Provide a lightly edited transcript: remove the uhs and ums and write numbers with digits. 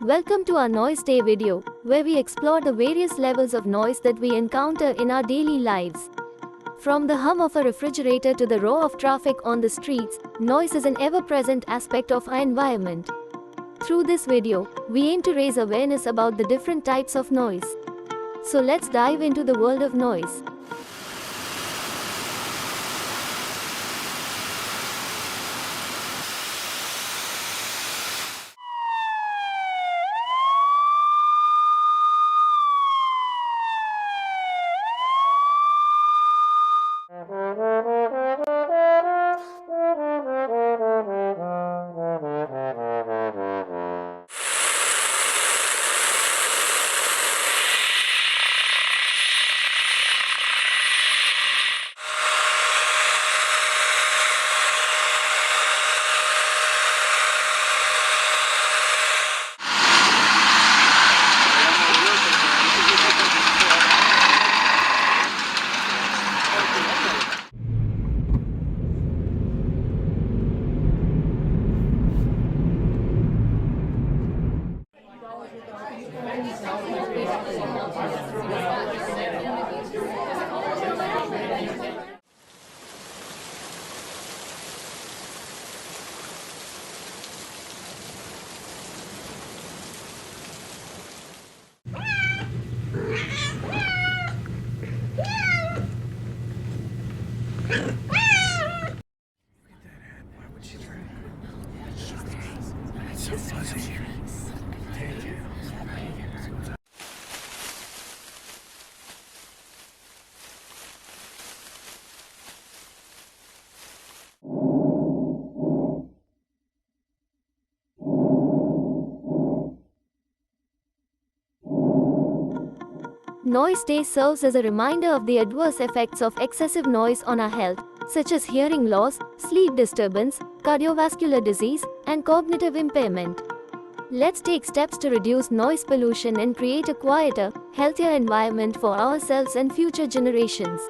Welcome to our Noise Day video, where we explore the various levels of noise that we encounter in our daily lives. From the hum of a refrigerator to the roar of traffic on the streets, noise is an ever-present aspect of our environment. Through this video, we aim to raise awareness about the different types of noise. So let's dive into the world of noise. Noise Day serves as a reminder of the adverse effects of excessive noise on our health, such as hearing loss, sleep disturbance, cardiovascular disease, and cognitive impairment. Let's take steps to reduce noise pollution and create a quieter, healthier environment for ourselves and future generations.